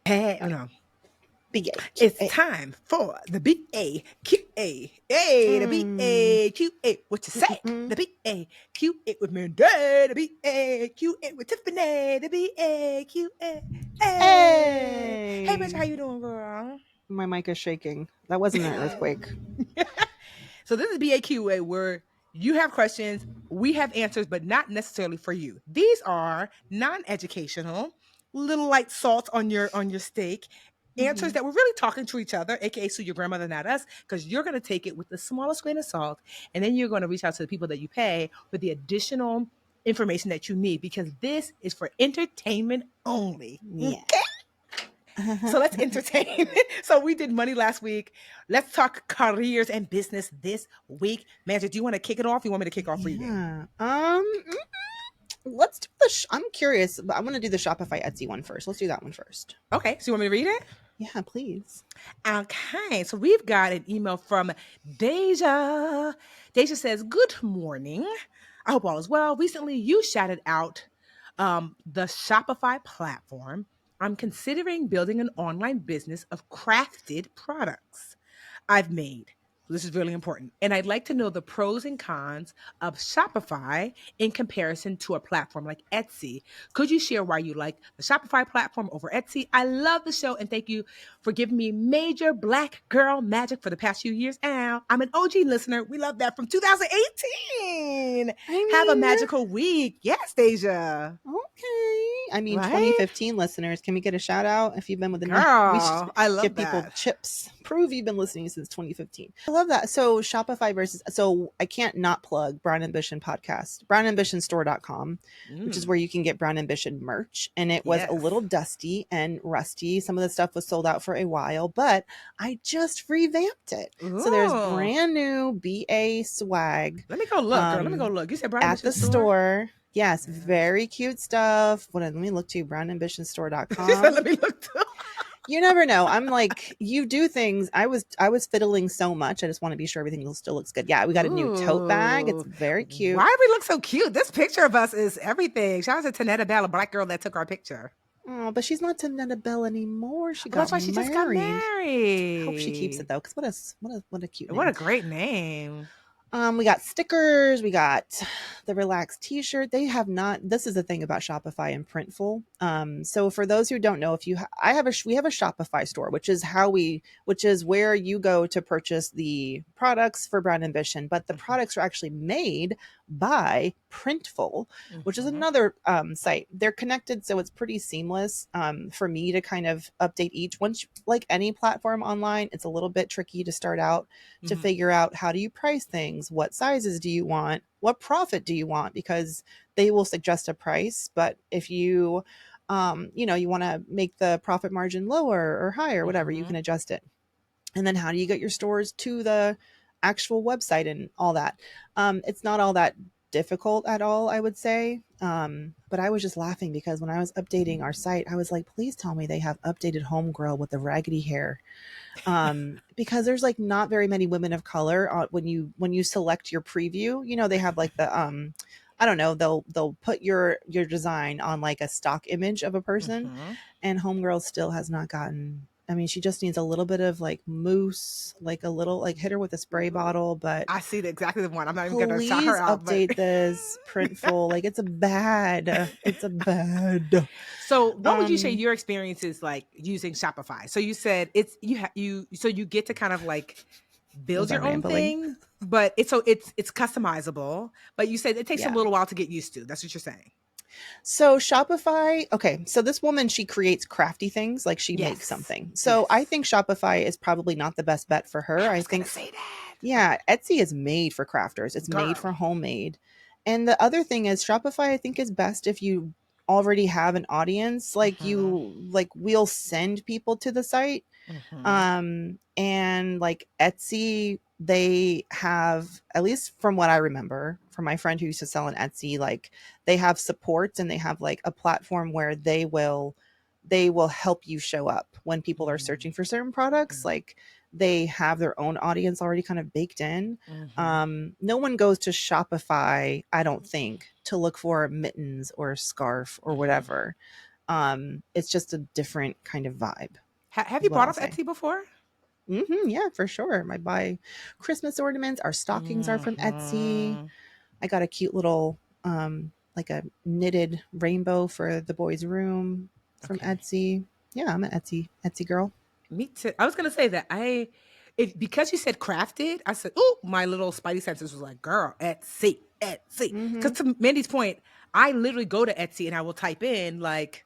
Hey, oh no. B-A-Q-A. It's time for the B-A-Q-A. Hey, the B-A-Q-A. What you say? The B-A-Q-A with Mandy. The B-A-Q-A with Tiffany. The B-A-Q-A. Hey, bitch, Hey. how you doing, girl? My mic is shaking. That wasn't an earthquake. So this is BAQA where you have questions, we have answers, but not necessarily for you. These are non-educational, little light salt on your steak. Answers that we're really talking to each other, aka so your grandmother, not us, because you're going to take it with the smallest grain of salt, and then you're going to reach out to the people that you pay with the additional information that you need, because this is for entertainment only. Yeah. Okay? So let's entertain. So we did money last week. Let's talk careers and business this week. Magic, do you want to kick it off? You want me to kick off reading? Yeah. Let's do I'm curious, but I want to do the Shopify Etsy one first. Let's do that one first. Okay, so you want me to read it? Yeah, please. Okay, so we've got an email from Deja. Deja says, "Good morning. I hope all is well. Recently, you shouted out the Shopify platform. I'm considering building an online business of crafted products I've made. This is really important. And I'd like to know the pros and cons of Shopify in comparison to a platform like Etsy. Could you share why you like the Shopify platform over Etsy? I love the show and thank you for giving me major black girl magic for the past few years. Ow, I'm an OG listener. We love that from 2018. I Have a mean, magical week. Yes, Deja. okay. I mean, Right? 2015 listeners, can we get a shout out if you've been with the we should Girl, I give love people that. chips. Prove you've been listening since 2015. I love that. So Shopify versus I can't not plug Brown Ambition podcast, brownambitionstore.com, which is where you can get Brown Ambition merch. And it was a Yes. little dusty and rusty. Some of the stuff was sold out for a while, but I just revamped it. So there's Ooh. brand new BA swag. Let me go look, girl. Let me go look. You said Brown At Ambition the Store? store. Yes, Yeah. very cute stuff. Let me look to brownambitionstore.com. Let me look too. You never know. I'm like, you do things. I was fiddling so much. I just want to be sure everything still looks good. Yeah, we got a new tote bag. It's very cute. Why do we look so cute? This picture of us is everything. Shout out to Tanetta Bell, a black girl that took our picture. Oh, but she's not Tanetta Bell anymore. She Oh, got that's why she married. just got married. Hope she keeps it though, because what a cute name. What a great name. We got stickers. We got the relaxed t-shirt. They have not, this is the thing about Shopify and Printful. So for those who don't know, if you, we have a Shopify store, which is where you go to purchase the products for Brown Ambition, but the products are actually made by Printful, which is another site. They're connected, so it's pretty seamless for me to kind of update each. Once, like any platform online, it's a little bit tricky to start out to figure out how do you price things, what sizes do you want, what profit do you want, because they will suggest a price, but if you you want to make the profit margin lower or higher, whatever, you can adjust it. And then how do you get your stores to the actual website and all that? It's not all that difficult at all, I would say. But I was just laughing because when I was updating our site, I was like, please tell me they have updated homegirl with the raggedy hair. Because there's like not very many women of color when you select your preview, they have like the, I don't know, they'll put your design on like a stock image of a person, and homegirl still has not gotten. I mean, she just needs a little bit of like mousse, like a little, like hit her with a spray bottle. But I see exactly the one. I'm not even going to shout her out. Update this Printful. Like it's a bad. So what would you say your experience is like using Shopify? So you said it's so you get to kind of like build your own thing, but it's customizable. But you said it takes a little while to get used to. That's what you're saying. So Shopify, okay. So this woman, she creates crafty things, like she makes something. So I think Shopify is probably not the best bet for her. I think, say that. Yeah, Etsy is made for crafters. It's made for homemade. And the other thing is Shopify, I think, is best if you already have an audience. Like we'll send people to the site. And like Etsy, they have, at least from what I remember from my friend who used to sell on Etsy, like they have supports and they have like a platform where they will help you show up when people are searching for certain products. Like they have their own audience already kind of baked in. No one goes to Shopify, I don't think, to look for mittens or a scarf or whatever. It's just a different kind of vibe, Have is you what bought I'll off say. Etsy before? Yeah, for sure. I buy Christmas ornaments. Our stockings are from Etsy. Hmm. I got a cute little like a knitted rainbow for the boys' room from Okay. Etsy. Yeah, I'm an Etsy girl. Me too. I was gonna say that because you said crafted, I said, "Oh, my little spidey senses was like, girl, Etsy, Etsy." Because Mm-hmm. to Mandy's point, I literally go to Etsy and I will type in like,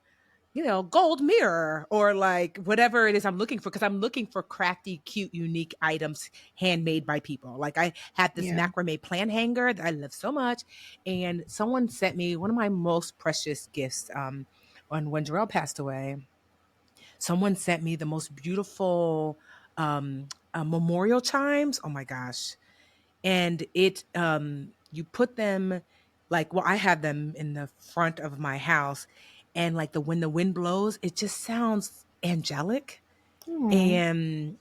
gold mirror or like whatever it is I'm looking for because I'm looking for crafty, cute, unique items handmade by people. Like I had this Yeah. macrame plant hanger that I love so much, and someone sent me one of my most precious gifts. When Jarrell passed away, someone sent me the most beautiful memorial chimes. Oh my gosh. And you put them like, well, I have them in the front of my house, and like when the wind blows, it just sounds angelic. Oh. And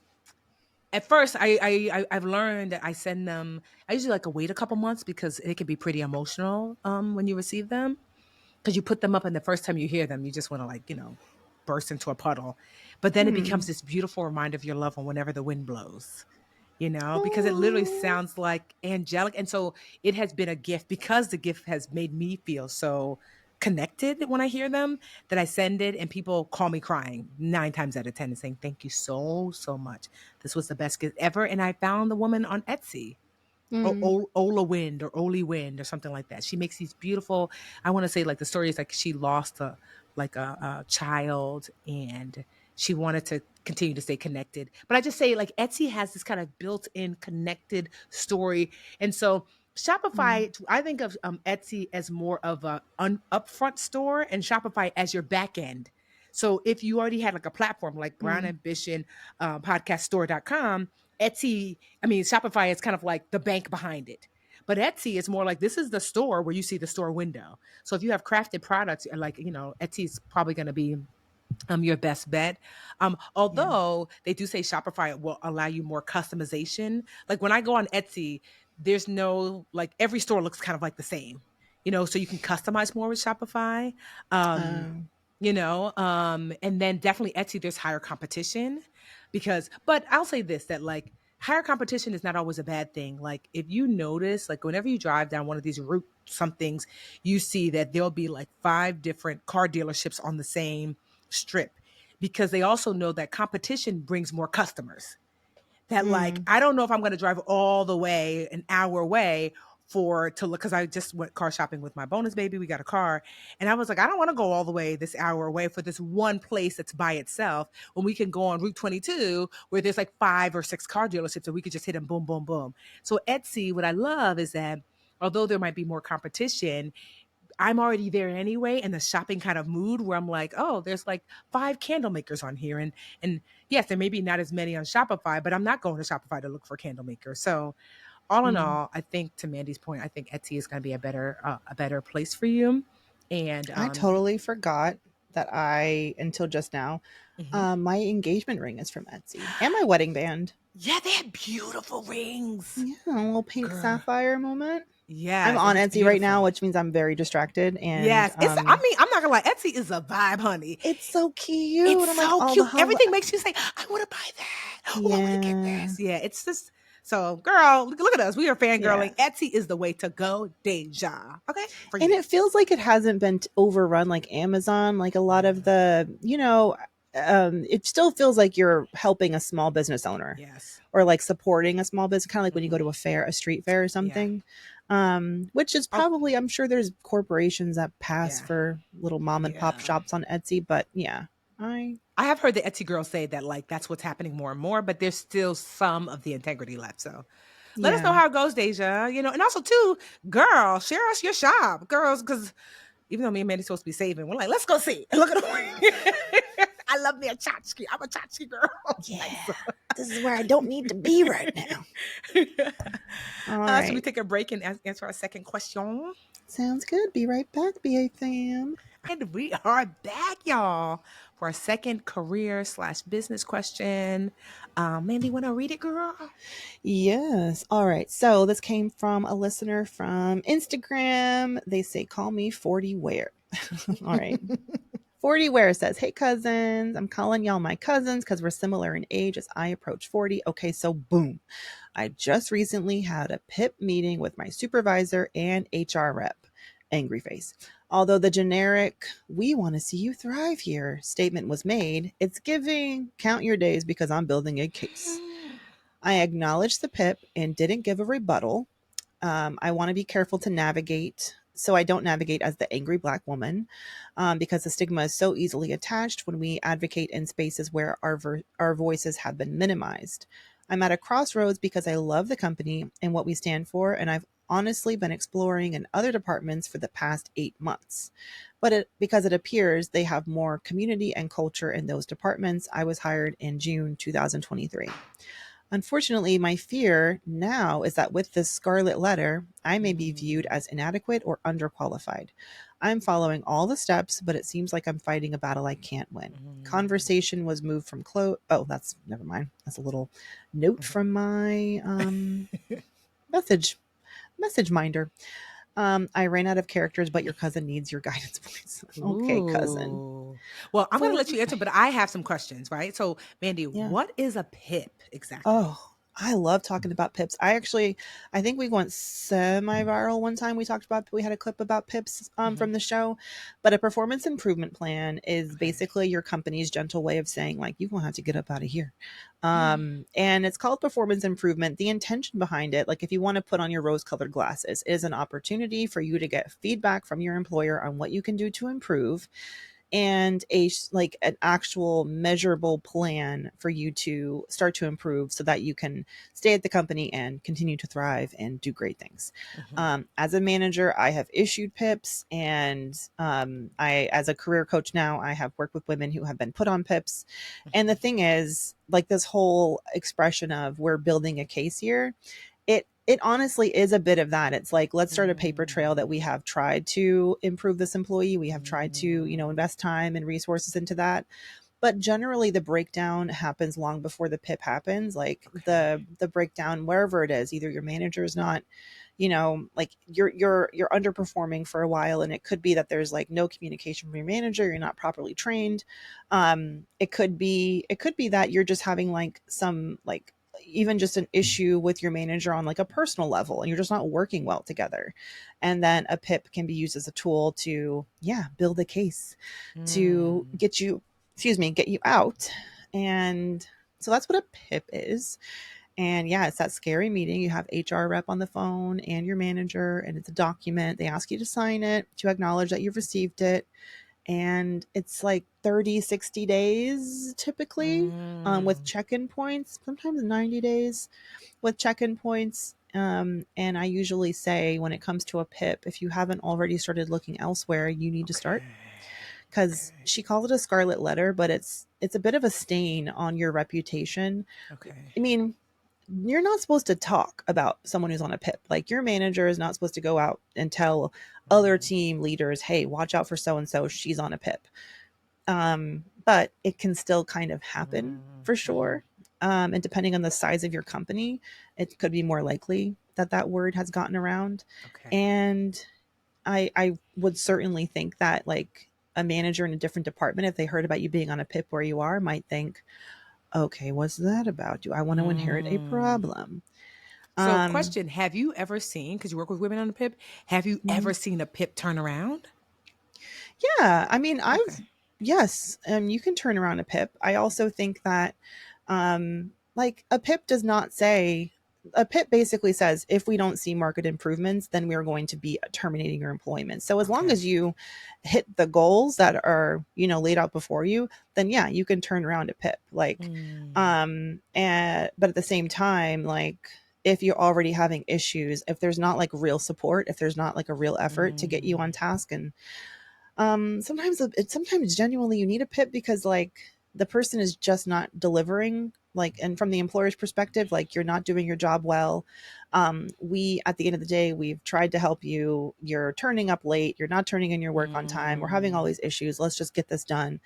at first, I've learned that I send them. I usually like to wait a couple months because it can be pretty emotional when you receive them, because you put them up and the first time you hear them, you just want to like, burst into a puddle. But then it becomes Hmm. this beautiful reminder of your loved one whenever the wind blows, because it literally Oh. sounds like angelic. And so it has been a gift because the gift has made me feel so connected when I hear them that I send it and people call me crying 9 times out of 10 and saying, "Thank you so, so much. This was the best gift ever." And I found the woman on Etsy. Mm. Ola Wind or Oli Wind or something like that. She makes these beautiful. I want to say like the story is like she lost a child and she wanted to continue to stay connected. But I just say like Etsy has this kind of built-in connected story, and so Mm. Shopify. I think of Etsy as more of a upfront store, and Shopify as your back end. So if you already had like a platform like Brown Mm. Ambition podcaststore.com, Shopify is kind of like the bank behind it. But Etsy is more like this is the store where you see the store window. So if you have crafted products, like, Etsy is probably going to be your best bet. Yeah. Although they do say Shopify will allow you more customization. Like when I go on Etsy, there's no like every store looks kind of like the same, so you can customize more with Shopify. Um, Um. and then definitely Etsy, there's higher competition but I'll say this that like higher competition is not always a bad thing. Like if you notice, like whenever you drive down one of these route somethings, you see that there'll be like 5 different car dealerships on the same strip because they also know that competition brings more customers. That like Mm. I don't know if I'm going to drive all the way an hour away for to look because I just went car shopping with my bonus baby. We got a car, and I was like, I don't want to go all the way this hour away for this one place that's by itself when we can go on Route 22 where there's like 5 or 6 car dealerships and we could just hit them boom, boom, boom. So Etsy, what I love is that although there might be more competition, I'm already there anyway in the shopping kind of mood where I'm like, oh, there's like 5 candle makers on here. And yes, there may be not as many on Shopify, but I'm not going to Shopify to look for candle makers. So all in Mm. all, I think to Mandy's point, I think Etsy is going to be a better place for you. And I totally forgot that until just now, mhm. my engagement ring is from Etsy and my wedding band. Yeah, they have beautiful rings, Yeah, a little pink girl. sapphire moment. I'm Yes, it on looks Etsy right now, beautiful. which means I'm very distracted, and Yes, I'm not gonna lie, Etsy is a vibe, honey. it's so cute. It's I'm like so all the cute. holiday. Everything makes you say, I want to buy that. Oh, I want to get Yeah, this. Yeah, it's just so, girl, look at us. We are yeah. fangirling. Etsy is the way to go, Deja. Okay, for And you. it feels like it hasn't been overrun like Amazon. Like a lot of Yeah. it still feels like you're helping a small business owner Yes. or like supporting a small business, kind of like when you go Hmm. to a street fair or Yeah. something. Which is Oh, probably, I'm sure there's corporations that pass yeah. for little mom and pop Yeah. shops on Etsy, but yeah, I, I have heard the Etsy girls say that like that's what's happening more and more, but there's still some of the integrity left. So let us know yeah. how it goes, Deja. And also too, girl, share us your shop, girls, because even though me and Mandy's supposed to be saving, we're like, let's go see. And look at I love me a tchotchke. I'm a tchotchke girl. Yeah. Nice. This is where I don't need to be right now. All Should we right. take a break and answer our second question? Sounds good. Be right back, BA fam. And we are back, y'all, for our second career/business question. Mandy, want to read it, girl? Yes. All right. So this came from a listener from Instagram. They say, call me 40 where? All right. 40 Ware says, hey cousins, I'm calling y'all my cousins because we're similar in age as I approach 40. Okay, so boom. I just recently had a PIP meeting with my supervisor and HR rep. Angry face. Although the generic, we want to see you thrive here statement was made, it's giving count your days because I'm building a case. I acknowledged the PIP and didn't give a rebuttal. I want to be careful to navigate so I don't navigate as the angry Black woman because the stigma is so easily attached when we advocate in spaces where our voices have been minimized. I'm at a crossroads because I love the company and what we stand for, and I've honestly been exploring in other departments for the past 8 months. Because it appears they have more community and culture in those departments, I was hired in June 2023. Unfortunately, my fear now is that with this scarlet letter, I may be viewed as inadequate or underqualified. I'm following all the steps, but it seems like I'm fighting a battle I can't win. Conversation was moved from Oh, that's never mind. That's a little note from my message minder. I ran out of characters, but your cousin needs your guidance, please. Okay, cousin. Ooh. Well, I'm gonna let you answer, but I have some questions, right? So, Mandy, Yeah. what is a PIP exactly? Oh, I love talking about pips. I think we went semi-viral one time. We had a clip about pips Mhm. from the show, but a performance improvement plan is Okay. basically your company's gentle way of saying like you won't have to get up out of here. And it's called performance improvement. The intention behind it, like if you want to put on your rose-colored glasses, is an opportunity for you to get feedback from your employer on what you can do to improve and like an actual measurable plan for you to start to improve so that you can stay at the company and continue to thrive and do great things. Mhm. As a manager, I have issued pips, and I as a career coach now, I have worked with women who have been put on pips. And the Mhm. thing is, like, this whole expression of we're building a case here, it honestly is a bit of that. It's like, let's start a paper trail that we Mm. have tried to improve this employee. We have tried to, Mm. invest time and resources into that. But generally the breakdown happens long before the PIP happens. Like Okay. the breakdown wherever it is, either your manager is not, like you're underperforming for a while, and it could be that there's like no communication from your manager, you're not properly trained. It could be that you're just having like some like even just an issue with your manager on like a personal level, and you're just not working well together. And then a PIP can be used as a tool to, yeah, build a case to Mm. get you out. And so that's what a PIP is. And yeah, it's that scary meeting. You have HR rep on the phone and your manager, and it's a document. They ask you to sign it to acknowledge that you've received it. And it's like 30, 60 days typically, with Mm. check in points, sometimes 90 days with check in points. And I usually say when it comes to a PIP, if you haven't already started looking elsewhere, you need to start, Okay. because Okay. she calls it a scarlet letter, but it's a bit of a stain on your reputation. Okay. I mean, you're not supposed to talk about someone who's on a PIP. Like your manager is not supposed to go out and tell other Mm. team leaders, "Hey, watch out for so and so. She's on a PIP." But it can still kind of happen Mm. for Mhm. sure. And depending on the size of your company, it could be more likely that that word has gotten around. Okay. And I would certainly think that like a manager in a different department, if they heard about you being on a PIP where you are, might think, okay, what's that about? Do I want to inherit a Mm. problem? So, Um, question, have you ever seen, because you work with women on the PIP, have you mhm. ever seen a PIP turn around? Yeah, I mean, Okay. yes, you can turn around a PIP. I also think that, like a PIP does not say, a PIP basically says if we don't see market improvements, then we are going to be terminating your employment. So as long Okay. as you hit the goals that are, laid out before you, then yeah, you can turn around a PIP. Like, Mm. and but at the same time, like if you're already having issues, if there's not like real support, if there's not like a real effort to get you on Mm. task, and sometimes genuinely you need a PIP because like the person is just not delivering, like, and from the employer's perspective, like you're not doing your job well. We at the end of the day, we've tried to help you, you're turning up late, you're not turning in your work on time, we're having all Mm. these issues, let's just get this done.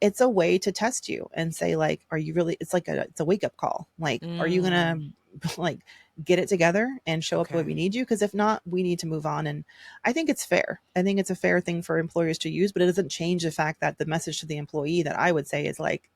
It's a way to test you and say like, are you really, it's like it's a wake-up call, like are you gonna Mm. like get it together and show up the way we Okay. need you. Because if not, we need to move on. And I think it's fair. I think it's a fair thing for employers to use, but it doesn't change the fact that the message to the employee that I would say is like,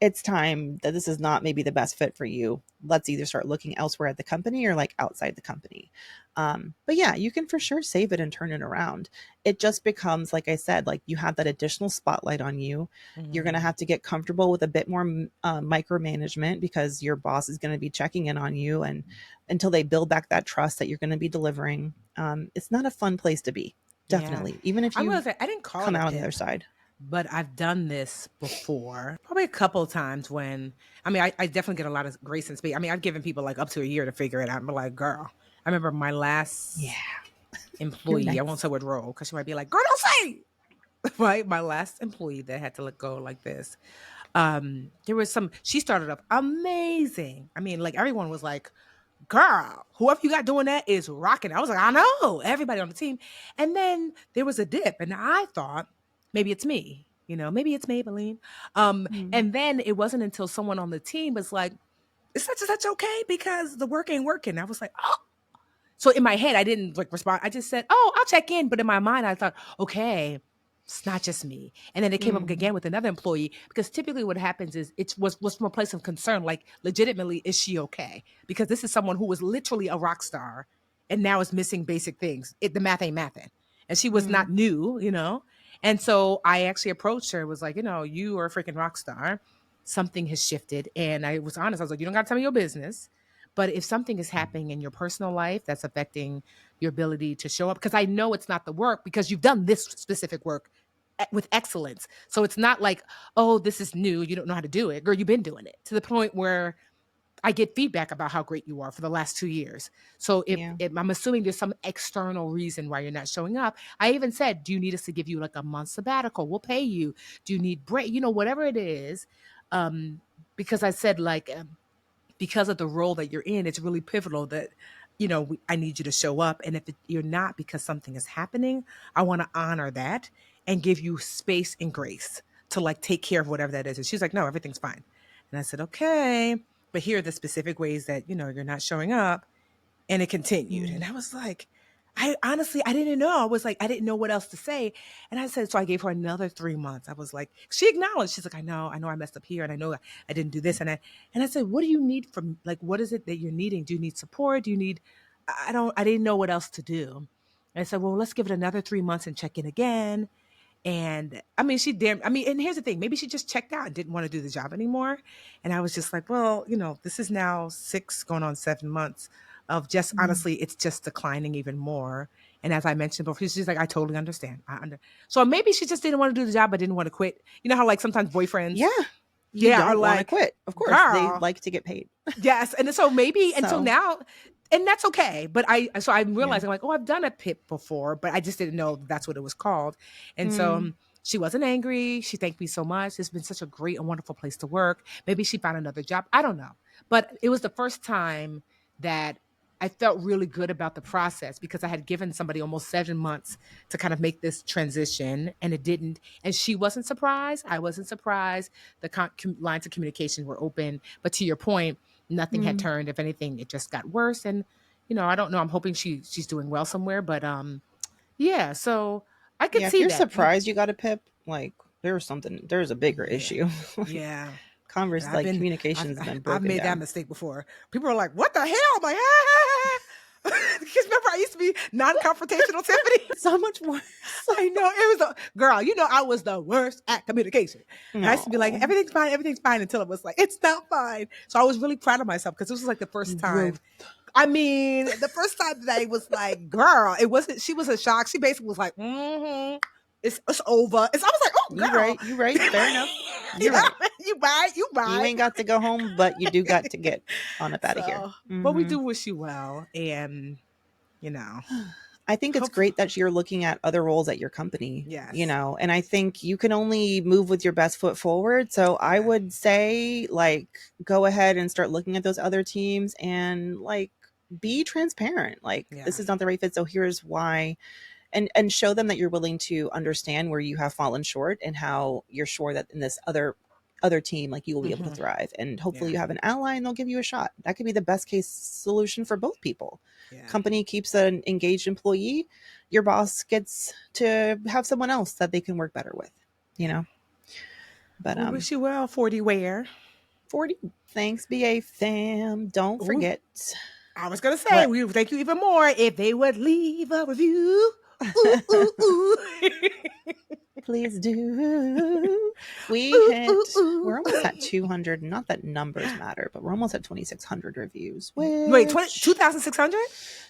it's time that this is not maybe the best fit for you. Let's either start looking elsewhere at the company or like outside the company. But yeah, you can for sure save it and turn it around. It just becomes, like I said, like you have that additional spotlight on you. You're going to Mhm. have to get comfortable with a bit more micromanagement, because your boss is going to be checking in on you, and until they build back that trust that you're going to be delivering, it's not a fun place to be. Yeah. Definitely. Even if I'm gonna you've say I didn't call it come a out on the other PIP, side. but I've done this before, probably a couple of times when I mean I definitely get a lot of grace and space. I mean, I've given people like up to a year to figure it out. I'm like, girl. I remember my Yeah, last you're employee, I won't nice. say what role, because she might be like, girl, don't say right. My last employee that had to let go like this. There was some she started up amazing. I mean, like everyone was like, girl, whoever you got doing that is rocking. I was like, I know, everybody on the team. And then there was a dip, and I thought maybe it's me, maybe it's Maybelline. Mm. And then it wasn't until someone on the team was like, is such and such okay? Because the work ain't working. I was like, oh. So in my head, I didn't like respond. I just said, "Oh, I'll check in." But in my mind, I thought, "Okay, it's not just me." And then it came up Mm. again with another employee, because typically what happens is it was from a place of concern, like legitimately, is she okay? Because this is someone who was literally a rock star and now is missing basic things. The math ain't mathing, and she was Mm. not new. And so I actually approached her, was like, you are a freaking rock star. Something has shifted, and I was honest. I was like, you don't got to tell me your business. But if something is happening in your personal life that's affecting your ability to show up, because I know it's not the work, because you've done this specific work with excellence. So it's not like, oh, this is new. You don't know how to do it. Girl, you've been doing it to the point where I get feedback about how great you are for the last 2 years. So Yeah. if I'm assuming there's some external reason why you're not showing up, I even said, do you need us to give you like a month sabbatical? We'll pay you. Do you need break? Whatever it is. Um, because I said like, because of the role that you're in, it's really pivotal that, I need you to show up. And if you're not, because something is happening, I want to honor that and give you space and grace to like take care of whatever that is. And she's like, no, everything's fine. And I said, okay, but here are the specific ways that, you're not showing up. And it continued. Mm. And I was like, I honestly, I didn't know. I was like, I didn't know what else to say. And I said, so I gave her another 3 months. I was like, she acknowledged. She's like, I know I messed up here, and I know I didn't do this. And I said, what do you need from, like, what is it that you're needing? Do you need support? Do you need, I didn't know what else to do. And I said, well, let's give it another 3 months and check in again. And I mean, and here's the thing, maybe she just checked out and didn't want to do the job anymore. And I was just like, well, this is now 6 going on 7 months of just Mm. honestly, it's just declining even more. And as I mentioned before, she's like, I totally understand. So maybe she just didn't want to do the job, but didn't want to quit. You know how like sometimes boyfriends, Yeah. You yeah, are don't want to like, quit. Of course, they girl, like to get paid. yes. And so maybe, and so So, now, and that's okay. But so I'm yeah. realizing like, oh, I've done a PIP before, but I just didn't know that's what it was called. And so Mm. she wasn't angry. She thanked me so much. It's been such a great and wonderful place to work. Maybe she found another job. I don't know. But it was the first time that I felt really good about the process, because I had given somebody almost 7 months to kind of make this transition, and it didn't. And she wasn't surprised. I wasn't surprised. The lines of communication were open. But to your point, nothing had Mm. turned. If anything, it just got worse. And I don't know. I'm hoping she's doing well somewhere. But yeah. So I could Yeah, if see you're that. surprised you got a PIP, like there's a bigger Yeah, issue. Like yeah. And converse, I've like been, communications have been I've broken made that down. mistake before. People are like, "What the hell?" I'm like, ah. Because remember, I used to be non-confrontational, Tiffany. So much worse. I know it was a girl. I was the worst at communication, and I used to be like, No. everything's fine," until it was like, it's not fine. So I was really proud of myself, because this was like the first time. Growth. I mean, the first time that I was like, girl, it wasn't. She was a shock. She basically was like, it's over. I was like, oh, You girl, right. You right. Fair enough. You're yeah, right. you right, you You right. ain't got to go home, but you do got to get on up out of here. So, but we Hmm. do wish you well, and you know, I think it's hope, great that you're looking at other roles at your company, yes, and I think you can only move with your best foot forward. So I yeah, would say, like, go ahead and start looking at those other teams and, like, be transparent. Like, yeah, this is not the right fit. So here's why. And show them that you're willing to understand where you have fallen short and how you're sure that in this other other team, like you will be able to thrive. And hopefully you have an ally and they'll give you a shot. That could be the best case solution for both people. Yeah. Company keeps an engaged employee. Your boss gets to have someone else that they can work better with, you know? But we wish you well, 40 Wear. 40. Thanks, BA fam. Don't forget. I was going to say, we would thank you even more if they would leave a review. Ooh, ooh, ooh. Please do. We're almost at 200. Not that numbers matter, but we're almost at 2,600 reviews. Wait, 2,600?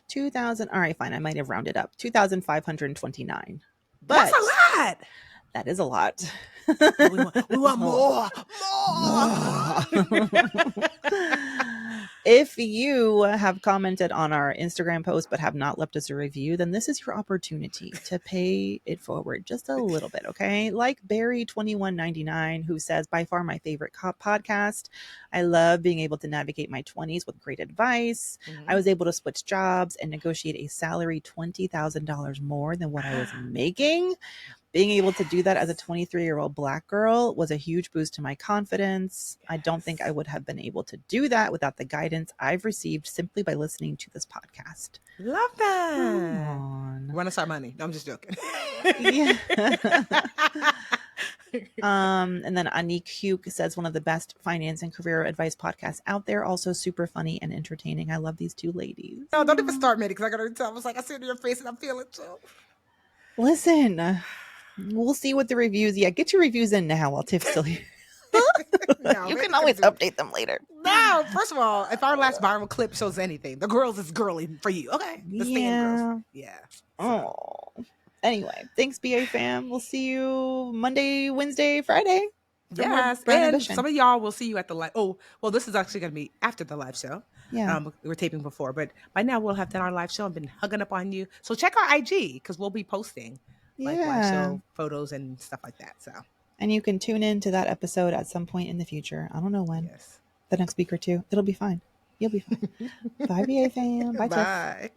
2,000. All right, fine. I might have rounded up. 2,529. But that's a lot. That is a lot. We want more. If you have commented on our Instagram post but have not left us a review, then this is your opportunity to pay it forward just a little bit, okay? Like Barry2199, who says, by far my favorite podcast. I love being able to navigate my 20s with great advice. I was able to switch jobs and negotiate a salary $20,000 more than what I was making. Being able to do that as a 23-year-old Black girl was a huge boost to my confidence. I don't think I would have been able to do that without the guidance I've received simply by listening to this podcast. Love that. Come on. Want to start money? No, I'm just joking. Yeah. And then Anik Hugh says, one of the best finance and career advice podcasts out there. Also super funny and entertaining. I love these two ladies. No, don't even start me because I got to tell. I was like, I see it in your face and I feel it too. Listen. We'll see what the reviews. Yeah, get your reviews in now while Tiff's still here. No, you can always update them later. No, first of all, if our last viral clip shows anything, the girls is girly for you. Okay. The girls. Yeah. So. Oh. Anyway, thanks, BA fam. We'll see you Monday, Wednesday, Friday. Yes. And some of y'all will see you at the live. Oh, well, this is actually going to be after the live show. Yeah. We were taping before, but by now we'll have done our live show and been hugging up on you. So check our IG because we'll be posting like live show photos and stuff like that. So, and you can tune in to that episode at some point in the future. I don't know when. Yes. The next week or two. It'll be fine. You'll be fine. Bye, BA fam. Bye, Tiff. Bye.